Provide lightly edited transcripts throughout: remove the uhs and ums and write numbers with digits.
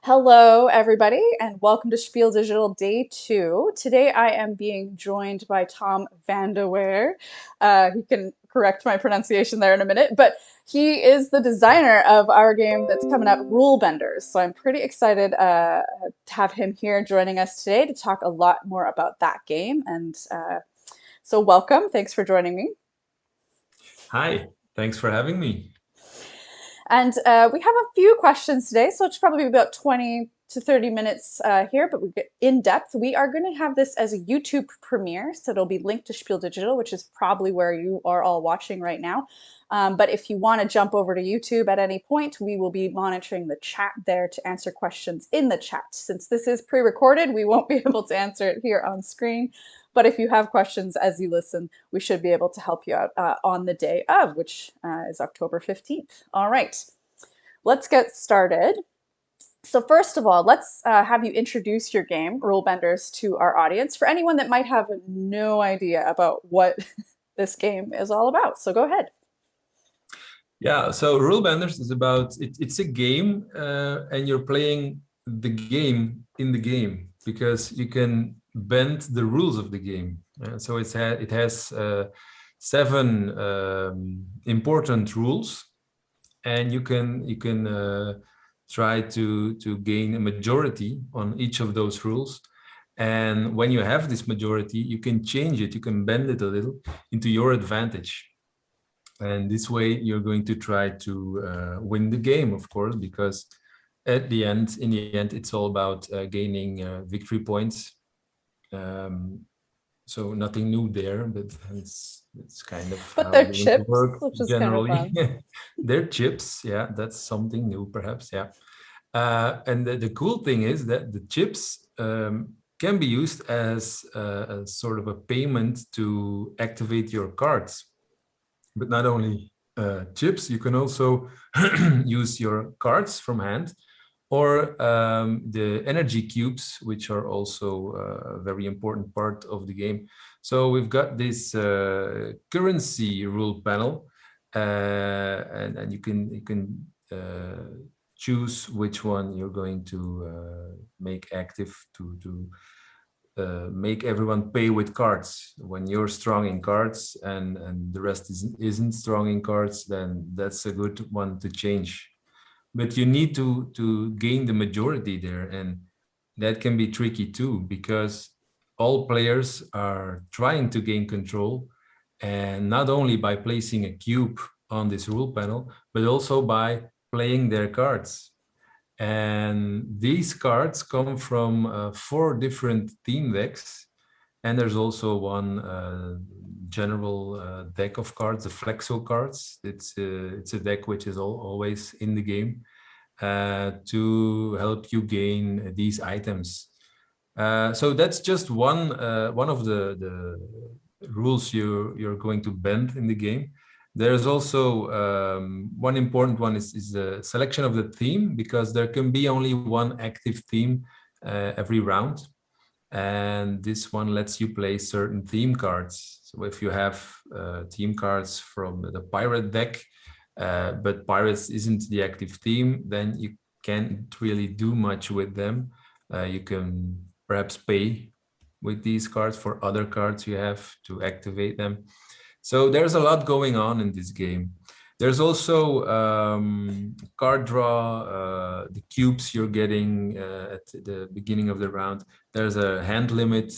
Hello, everybody, and welcome to Spiel Digital Day 2. Today I am being joined by Tom Vandeweyer. He can correct my pronunciation there in a minute, but he is the designer of our game that's coming up, Rulebenders. So I'm pretty excited to have him here joining us today to talk a lot more about that game. So welcome. Thanks for joining me. Hi, thanks for having me. And we have a few questions today, so it's probably about 20 to 30 minutes here, but we get in depth. We are going to have this as a YouTube premiere, so it'll be linked to Spiel Digital, which is probably where you are all watching right now. But if you want to jump over to YouTube at any point, we will be monitoring the chat there to answer questions in the chat. Since this is pre-recorded, we won't be able to answer it here on screen. But if you have questions as you listen, we should be able to help you out on the day of, which is October 15th. All right, let's get started. So first of all, let's have you introduce your game, Rulebenders, to our audience for anyone that might have no idea about what this game is all about. So go ahead. Yeah, so Rulebenders is about it's a game, and you're playing the game in the game because you can bend the rules of the game. So it has seven important rules, and you can try to gain a majority on each of those rules. And when you have this majority, you can change it, you can bend it a little into your advantage. And this way you're going to try to win the game, of course, because in the end it's all about gaining victory points. um, so nothing new there, but it's kind of But how they're games chips, work which is kind of generally. fun. They're chips, yeah, that's something new perhaps, yeah. And the cool thing is that the chips can be used as a sort of a payment to activate your cards. But not only chips, you can also use your cards from hand, or the energy cubes, which are also a very important part of the game. So we've got this currency rule panel, and you can choose which one you're going to make active to make everyone pay with cards. When you're strong in cards and the rest isn't strong in cards, then that's a good one to change. But you need to gain the majority there, and that can be tricky too, because all players are trying to gain control, and not only by placing a cube on this rule panel, but also by playing their cards. And these cards come from four different theme decks. And there's also one general deck of cards, the Flexo cards. It's a deck which is always in the game to help you gain these items. So that's just one of the rules you're going to bend in the game. There's also one important one is the selection of the theme, because there can be only one active theme every round. And this one lets you play certain theme cards. So if you have theme cards from the pirate deck, but pirates isn't the active theme, then you can't really do much with them. You can perhaps pay with these cards for other cards you have to activate them. So there's a lot going on in this game. There's also card draw, the cubes you're getting at the beginning of the round. There's a hand limit,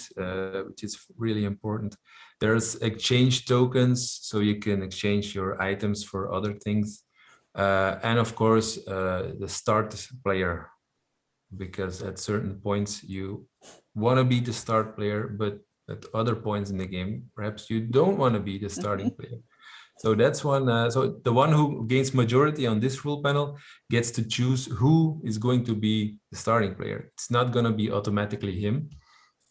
which is really important. There's exchange tokens, so you can exchange your items for other things. And of course, the start player, because at certain points you want to be the start player, but at other points in the game, perhaps you don't want to be the starting player. So that's one. So the one who gains majority on this rule panel gets to choose who is going to be the starting player. It's not going to be automatically him,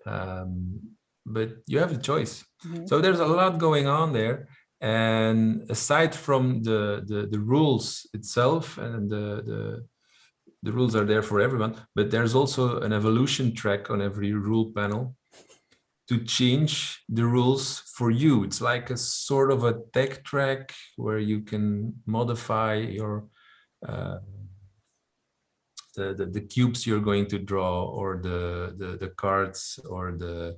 um, but you have the choice. Mhm. So there's a lot going on there. And aside from the rules itself, and the rules are there for everyone, but there's also an evolution track on every rule panel to change the rules for you. It's like a sort of a tech track where you can modify your uh, the cubes you're going to draw, or the cards, or the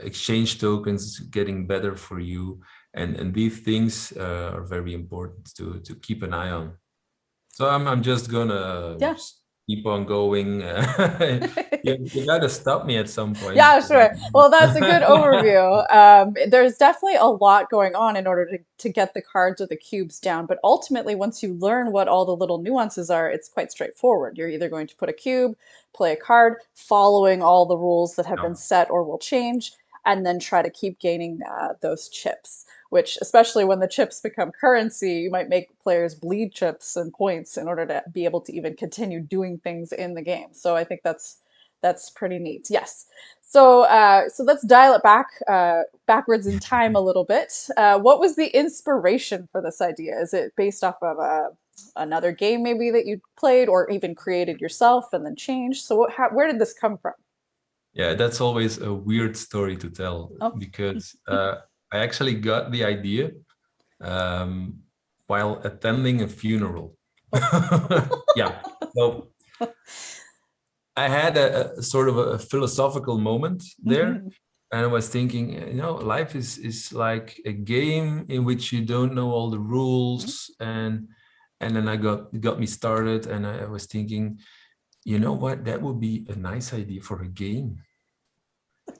exchange tokens getting better for you, and these things are very important to keep an eye on. So I'm just gonna Yeah. keep on going. You gotta stop me at some point. Yeah, sure. Well, that's a good overview. There's definitely a lot going on in order to get the cards or the cubes down. But ultimately, once you learn what all the little nuances are, it's quite straightforward. You're either going to put a cube, play a card, following all the rules that have been No. set or will change, and then try to keep gaining those chips. Which, especially when the chips become currency, you might make players bleed chips and points in order to be able to even continue doing things in the game. So I think that's pretty neat. Yes. So, so let's dial it back backwards in time a little bit. What was the inspiration for this idea? Is it based off of another game maybe that you played, or even created yourself and then changed? So, where did this come from? Yeah, that's always a weird story to tell, Oh, because I actually got the idea um, while attending a funeral. oh. Yeah. So I had a sort of a philosophical moment there, Mhm. and I was thinking, life is like a game in which you don't know all the rules, and then I got me started, and I was thinking, you know what, that would be a nice idea for a game.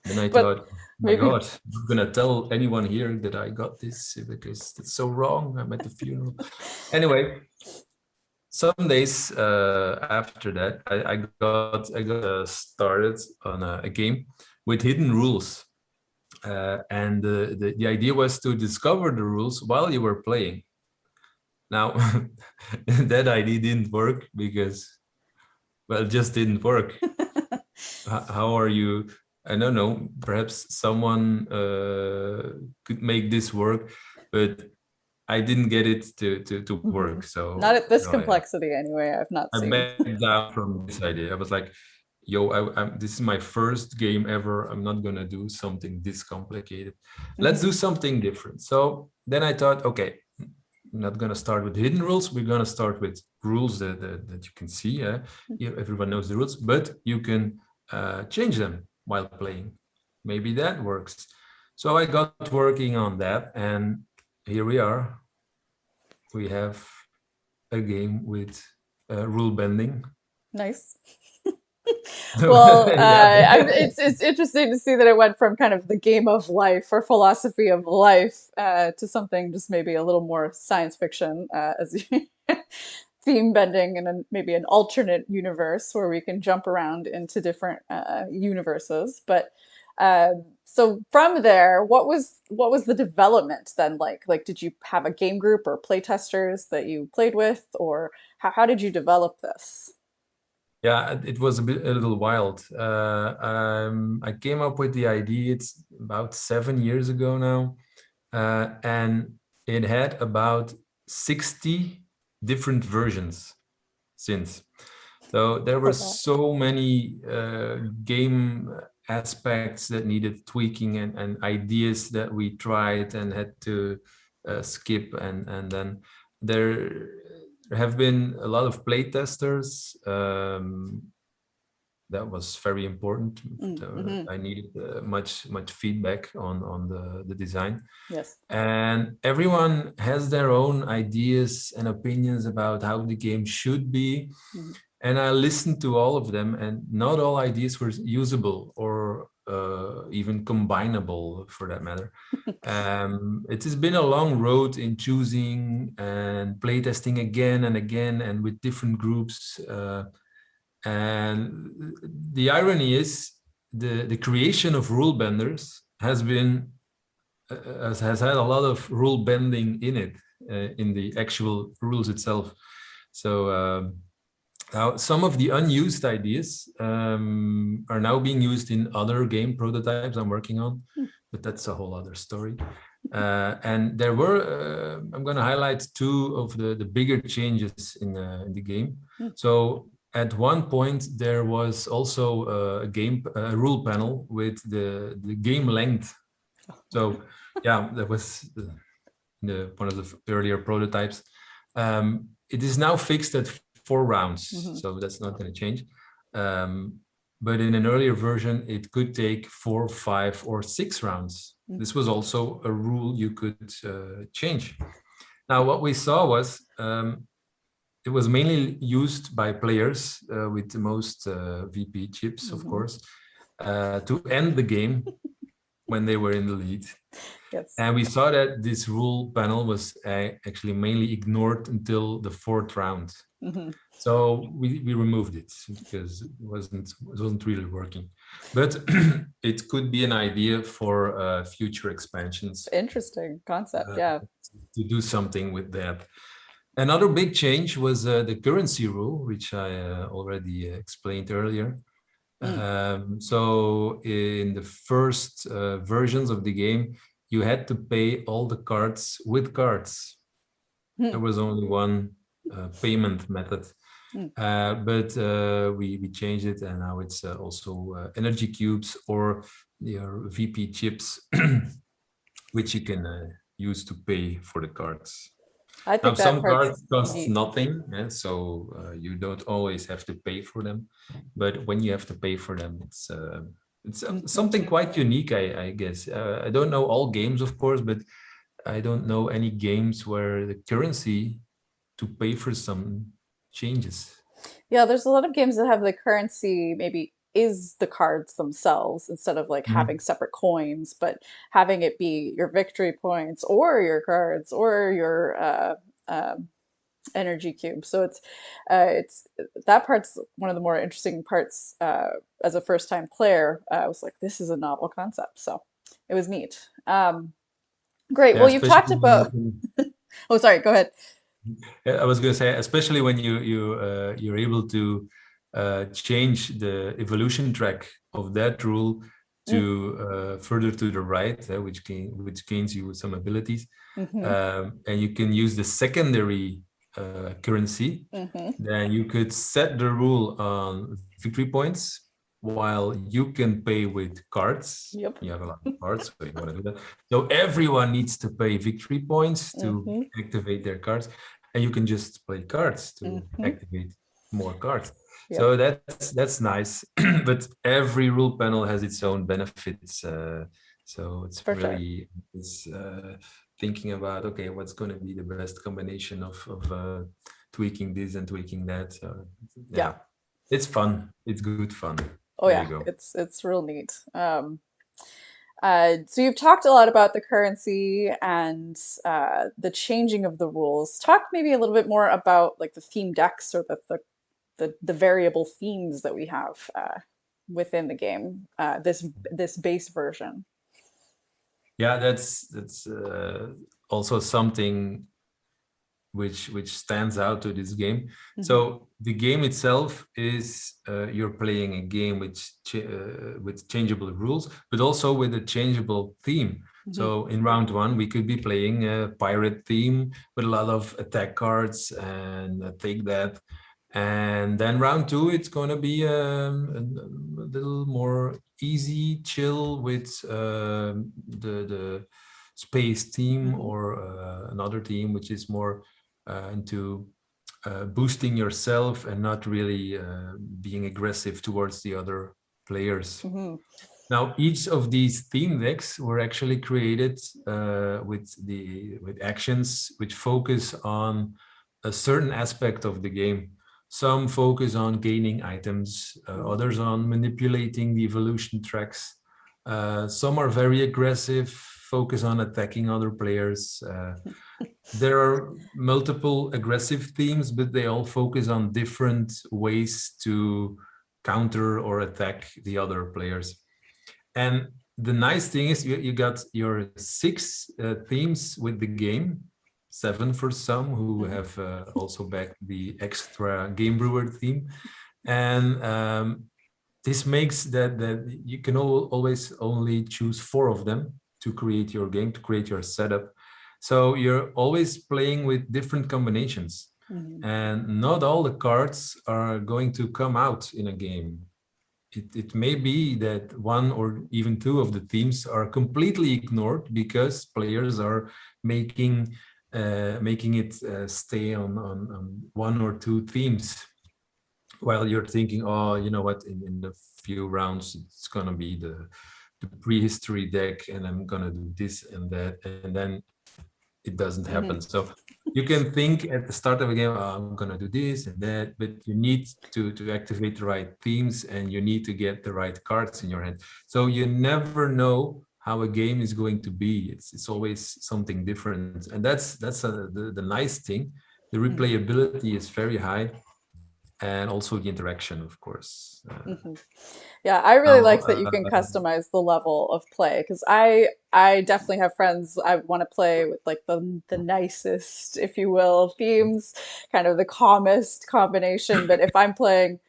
Then I But thought, my maybe. God, I'm not gonna tell anyone here that I got this because it's so wrong. I'm at the funeral. Anyway, some days after that, I got started on a game with hidden rules, and the idea was to discover the rules while you were playing. Now, that idea didn't work because, well, it just didn't work. How are you? I don't know. Perhaps someone could make this work, but I didn't get it to work. Mhm. So Not at this complexity anyway, I've not I seen. backed down from this idea. I was like, yo, this is my first game ever. I'm not going to do something this complicated. Let's Mhm. do something different. So then I thought, okay, I'm not going to start with hidden rules. We're going to start with rules that you can see. Everyone knows the rules, but you can change them while playing. Maybe that works. So I got working on that, and here we are. We have a game with rule bending. Nice. Well, it's interesting to see that it went from kind of the game of life or philosophy of life to something just maybe a little more science fiction, as theme bending, and maybe an alternate universe where we can jump around into different universes. But so from there, what was the development then like? Like, did you have a game group or play testers that you played with, or how did you develop this? Yeah, it was a little wild. I came up with the idea. It's about 7 years ago now, and it had about 60 different versions since. So there were Oh God. so many game aspects that needed tweaking, and ideas that we tried and had to skip, and then there have been a lot of play testers. That was very important. Mm-hmm. I needed much feedback on the design, Yes. and everyone has their own ideas and opinions about how the game should be, Mm-hmm. and I listened to all of them, and not all ideas were usable or even combinable for that matter. It has been a long road in choosing and playtesting again and again and with different groups. And the irony is the creation of rule benders has had a lot of rule bending in it, in the actual rules itself. So now some of the unused ideas are now being used in other game prototypes I'm working on, but that's a whole other story. And there were, I'm going to highlight two of the bigger changes in the game. So at one point, there was also a rule panel with the game length. So yeah, that was one of the earlier prototypes. It is now fixed at 4 rounds, Mm-hmm. so that's not going to change. But in an earlier version, it could take 4, 5, or 6 rounds. This was also a rule you could change. Now, what we saw was it was mainly used by players with the most VP chips, of course, to end the game when they were in the lead. Yes. And we saw that this rule panel was actually mainly ignored until the 4th round. Mm-hmm. So we removed it because it wasn't really working. But it could be an idea for future expansions. Interesting concept. Yeah. To do something with that. Another big change was the currency rule, which I already explained earlier. So in the first versions of the game, you had to pay all the cards with cards. There was only one payment method. But we changed it, and now it's also energy cubes or your VP chips, which you can use to pay for the cards. I Now, think that some part's cards cost neat. nothing, so you don't always have to pay for them. But when you have to pay for them, it's something quite unique, I guess. I don't know all games, of course, but I don't know any games where the currency to pay for some changes. Yeah, there's a lot of games that have the currency maybe is the cards themselves instead of like having Mhm. separate coins, but having it be your victory points or your cards or your energy cube. So it's that part's one of the more interesting parts as a first time player. I was like, this is a novel concept, so it was neat. Great. Yeah, Well, you've especially talked when you about. can. Oh, sorry. Go ahead. Yeah, I was going to say, especially when you're able to change the evolution track of that rule Mm, to further to the right, which gains you some abilities, mm-hmm, and you can use the secondary currency. mm-hmm. Then you could set the rule on victory points, while you can pay with cards. Yep. You have a lot of cards, so you want to do that. So everyone needs to pay victory points to Mm-hmm, activate their cards, and you can just play cards to mm-hmm. activate more cards. Yep. So that's nice. But every rule panel has its own benefits. So it's For sure. really thinking about, okay, what's going to be the best combination of tweaking this and tweaking that. So Yeah. yeah, it's fun. It's good fun. Oh There you yeah. go. It's real neat. So you've talked a lot about the currency and the changing of the rules. Talk maybe a little bit more about like the theme decks or the variable themes that we have within the game. This base version. Yeah, that's also something which stands out to this game. Hmm. So the game itself is you're playing a game with changeable rules, but also with a changeable theme. Hmm. So in round one, we could be playing a pirate theme with a lot of attack cards and take that. And then round two, it's going to be a little more easy, chill with the space theme Hmm. or another theme which is more into boosting yourself and not really being aggressive towards the other players. Hmm. Now, each of these theme decks were actually created with actions which focus on a certain aspect of the game. Some focus on gaining items, others on manipulating the evolution tracks. Some are very aggressive, focus on attacking other players. There are multiple aggressive themes, but they all focus on different ways to counter or attack the other players. And the nice thing is you got your 6 themes with the game, 7 for some who Hmm. have also backed the extra Game Brewer theme. And this makes that you can always only choose 4 of them to create your game, to create your setup. So you're always playing with different combinations. Hmm. And not all the cards are going to come out in a game. It may be that 1 or even 2 of the themes are completely ignored because players are making making it stay on one or two themes, while you're thinking, oh, you know what, in a few rounds it's gonna be the prehistory deck, and I'm gonna do this and that, and then it doesn't happen. So you can think at the start of a game, oh, I'm gonna do this and that, but you need to activate the right themes, and you need to get the right cards in your hand. So you never know how a game is going to be. It's always something different, and the nice thing. The replayability is very high, and also the interaction, of course. Yeah, I really Now, like that you can customize the level of play because I definitely have friends I want to play with like the nicest, if you will, themes, kind of the calmest combination. But if I'm playing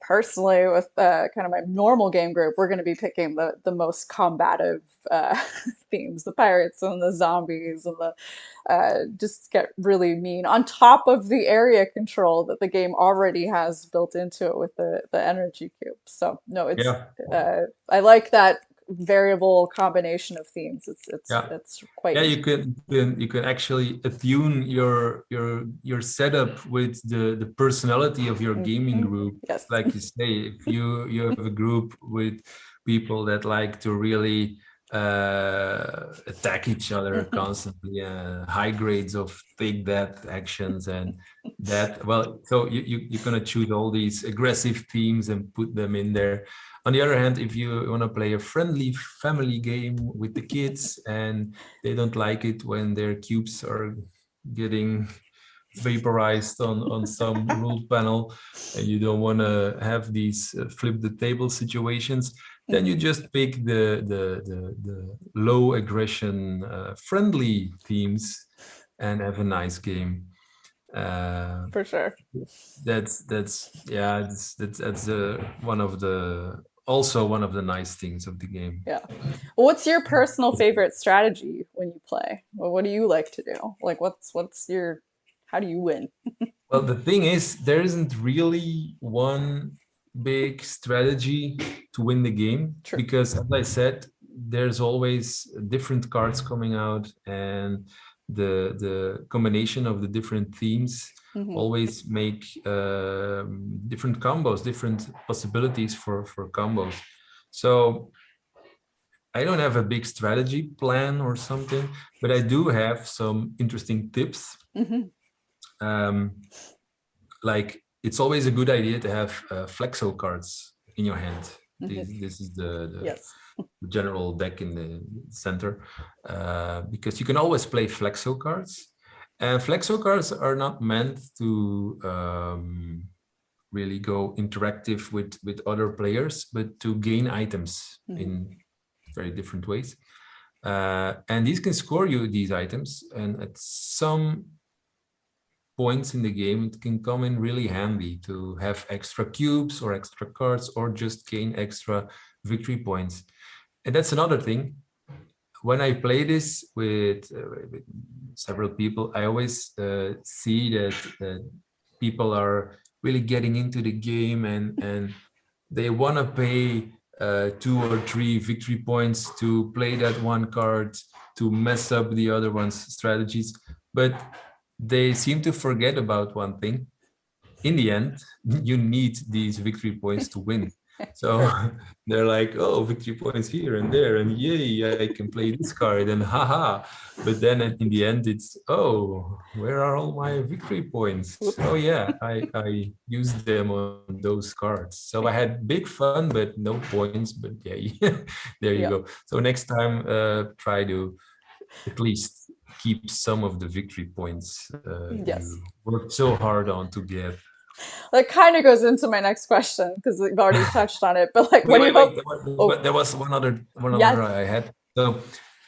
personally with kind of my normal game group, we're going to be picking the most combative uh, themes, the pirates and the zombies and the just get really mean on top of the area control that the game already has built into it with the energy cube. So no, it's yeah, I like that variable combination of themes. yeah. It's quite Yeah, interesting. you can actually attune your setup with the personality of your gaming Hmm. group. Yes. Like you say, if you have a group with people that like to really attack each other Hmm. constantly, high grades of take that actions and that, well, so you're gonna choose all these aggressive themes and put them in there. On the other hand, if you want to play a friendly family game with the kids and they don't like it when their cubes are getting vaporized on some rule panel, and you don't want to have these flip the table situations, then you Hmm. just pick the low aggression friendly themes and have a nice game. uh, For sure. that's yeah, that's one of the, also one of the nice things of the game. Yeah. Well, what's your personal favorite strategy when you play? Well, what do you like to do? Like, what's your, how do you win? Well, the thing is, there isn't really one big strategy to win the game, True. because, as I said, there's always different cards coming out, and the combination of the different themes Hmm. always make different combos, different possibilities for combos. So I don't have a big strategy plan or something, but I do have some interesting tips. Hmm. Um, like, it's always a good idea to have flexo cards in your hand. Hmm. This is Yes. the general deck in the center, because you can always play flexo cards, and flexo cards are not meant to really go interactive with other players, but to gain items Hmm. in very different ways. And these can score you these items, and at some points in the game, it can come in really handy to have extra cubes or extra cards, or just gain extra victory points. And that's another thing. When I play this with several people, I always see that people are really getting into the game, and they want to pay 2 or 3 victory points to play that one card, to mess up the other one's strategies. But they seem to forget about one thing. In the end, you need these victory points to win. So Sure. they're like, oh, victory points here and there, and yay, I can play this card, and haha. But then in the end, it's, oh, where are all my victory points? Oh Whoops. yeah, I used them on those cards. So I had big fun, but no points. But yeah, there you go. Yeah. So next time, try to at least keep some of the victory points Yes. you worked so hard on to get. That kind of goes into my next question because we've already touched on it. But like, what do you Wait. hope? Oh, There was one yes. other I had. So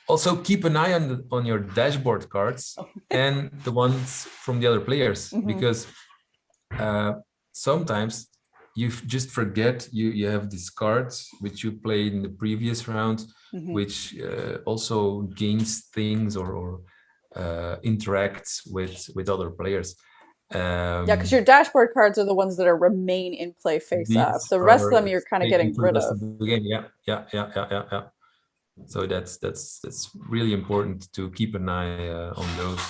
also keep an eye on your dashboard cards and the ones from the other players, Hmm. because uh, sometimes you just forget you have these cards which you played in the previous round, Hmm. which also gains things, or interacts with other players. Yeah, because your Um, dashboard cards are the ones that are remain in play face up. these The rest of them are you're kind of taken getting for the rid rest of. of the game. So that's really important to keep an eye on those.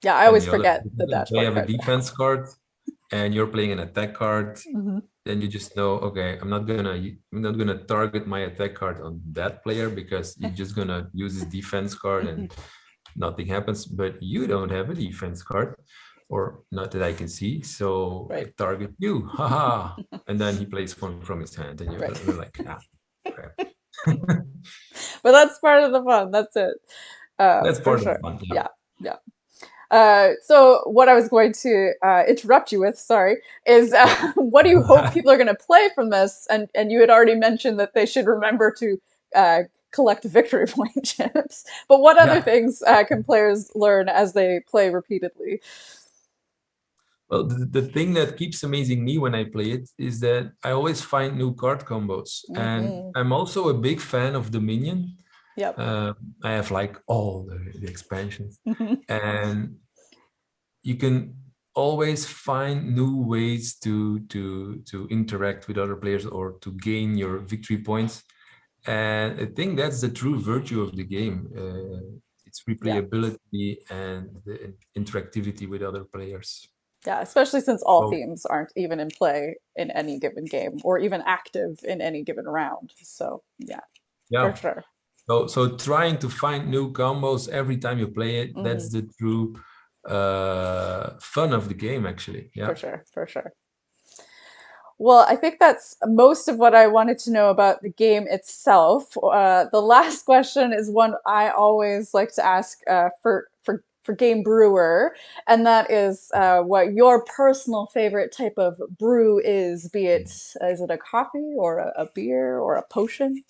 Yeah, I and always the other forget the they dashboard have a card. defense card, and you're playing an attack card, Hmm. then you just know, okay, I'm not gonna target my attack card on that player because you're just gonna use his defense card and nothing happens. But you don't have a defense card, or not that I can see, so I Right, target you, haha. And then he plays one from his hand, and right. you're like, ah, okay. But that's part of the fun. That's it. That's For part of the sure. fun. Yeah. Yeah, yeah. So what I was going to interrupt you with, sorry, is what do you hope people are going to play from this? And you had already mentioned that they should remember to uh, collect victory point chips. But what other Yeah. things can players learn as they play repeatedly? Well, the thing that keeps amazing me when I play it is that I always find new card combos. And Hmm. I'm also a big fan of Dominion. Yep. Uh, I have like all the expansions. And you can always find new ways to interact with other players or to gain your victory points. And I think that's the true virtue of the game. It's Yeah. replayability and the interactivity with other players. Yeah, especially since all So themes aren't even in play in any given game or even active in any given round. So, yeah, for yeah, sure. so trying to find new combos every time you play it, Hmm. that's the true fun of the game, actually. For Yeah. sure, for sure. Well, I think that's most of what I wanted to know about the game itself. The last question is one I always like to ask for Game Brewer, and that is what your personal favorite type of brew is. Be it is it a coffee or a beer or a potion?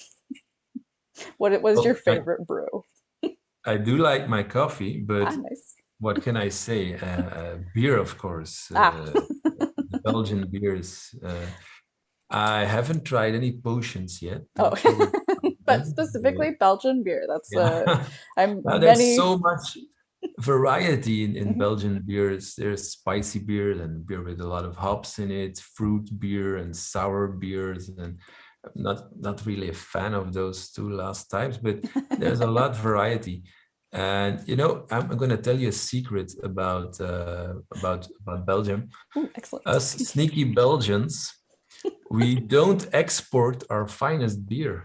What was your Well, favorite brew? I do like my coffee, but Ah, nice. what can I say? Beer, of course. Ah, The Belgian beers. I haven't tried any potions yet. oh, Not sure what but them. specifically Belgian beer. That's Yeah. I'm Now, there's many. so much variety in Mhm. Belgian beers. There's spicy beer and beer with a lot of hops in it, fruit beer and sour beers, and I'm not really a fan of those two last types, but there's a lot of variety. And I'm going to tell you a secret about Belgium. Ooh, excellent. Us sneaky Belgians, we don't export our finest beer.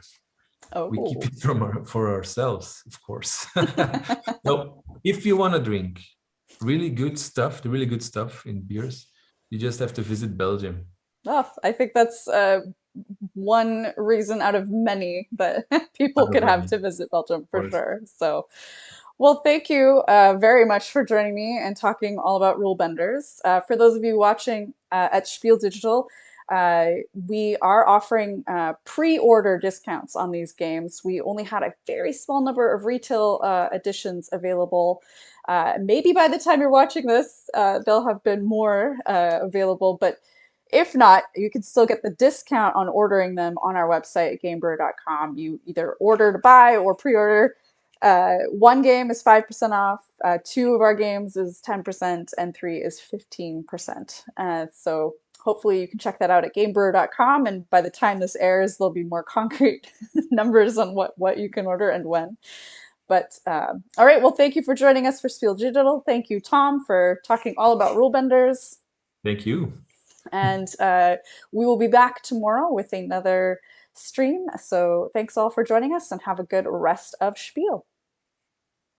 We keep Oh. it for ourselves, of course. So if you want to drink really good stuff, the really good stuff in beers, you just have to visit Belgium. Oh, I think that's one reason out of many that people Out of could have many, to visit Belgium of for course. sure. So, well, thank you very much for joining me and talking all about Rulebenders. For those of you watching at Spiel Digital, uh, we are offering pre-order discounts on these games. We only had a very small number of retail editions available. Maybe by the time you're watching this, there'll have been more available, but if not, you can still get the discount on ordering them on our website at gamebrewer.com. You either order to buy or pre-order. One game is 5% off, two of our games is 10%, and three is 15%. So hopefully you can check that out at gamebrewer.com, and by the time this airs, there'll be more concrete numbers on what you can order and when. But all right, well, thank you for joining us for Spiel Digital. Thank you, Tom, for talking all about Rulebenders. Thank you. And we will be back tomorrow with another stream. So thanks all for joining us and have a good rest of Spiel.